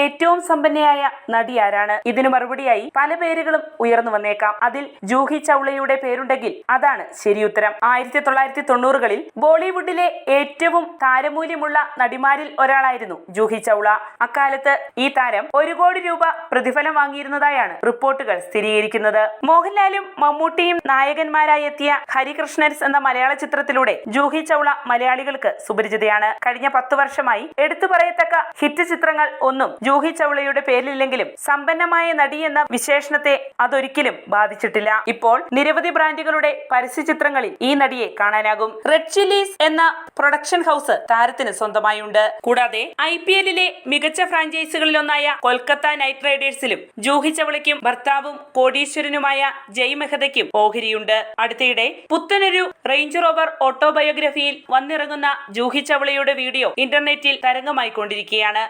ഏറ്റവും സമ്പന്നയായ നടി ആരാണ്? ഇതിനു മറുപടിയായി പല പേരുകളും ഉയർന്നു വന്നേക്കാം. അതിൽ ജൂഹി ചൗളയുടെ പേരുണ്ടെങ്കിൽ അതാണ് ശരിയുത്തരം. 1990കളിൽ ബോളിവുഡിലെ ഏറ്റവും താരമൂല്യമുള്ള നടിമാരിൽ ഒരാളായിരുന്നു ജൂഹി ചൗള. അക്കാലത്ത് ഈ താരം 1 കോടി രൂപ പ്രതിഫലം വാങ്ങിയിരുന്നതായാണ് റിപ്പോർട്ടുകൾ സ്ഥിരീകരിക്കുന്നത്. മോഹൻലാലും മമ്മൂട്ടിയും നായകന്മാരായി എത്തിയ ഹരികൃഷ്ണൻസ് എന്ന മലയാള ചിത്രത്തിലൂടെ ജൂഹി ചൗള മലയാളികൾക്ക് സുപരിചിതയാണ്. കഴിഞ്ഞ 10 വർഷമായി എടുത്തു പറയത്തക്ക ഹിറ്റ് ചിത്രങ്ങൾ ഒന്നും ജൂഹി ചൗളയുടെ പേരിലില്ലെങ്കിലും സമ്പന്നമായ നടി എന്ന വിശേഷണത്തെ അതൊരിക്കലും ബാധിച്ചിട്ടില്ല. ഇപ്പോൾ നിരവധി ബ്രാൻഡുകളുടെ പരസ്യ ചിത്രങ്ങളിൽ ഈ നടിയെ കാണാനാകും. റെഡ് ചില്ലീസ് എന്ന പ്രൊഡക്ഷൻ ഹൗസ് താരത്തിന് സ്വന്തമായുണ്ട്. കൂടാതെ IPLലെ മികച്ച ഫ്രാഞ്ചൈസികളിലൊന്നായ കൊൽക്കത്ത നൈറ്റ് റൈഡേഴ്സിലും ജൂഹി ചൗളയ്ക്കും ഭർത്താവും കോടീശ്വരനുമായ ജയ് മെഹ്തയ്ക്കും ഓഹരിയുണ്ട്. അടുത്തിടെ പുത്തനൊരു റേഞ്ച് റോവർ ഓട്ടോബയോഗ്രഫിയിൽ വന്നിറങ്ങുന്ന ജൂഹി ചൗളയുടെ വീഡിയോ ഇന്റർനെറ്റിൽ തരംഗമായിക്കൊണ്ടിരിക്കുകയാണ്.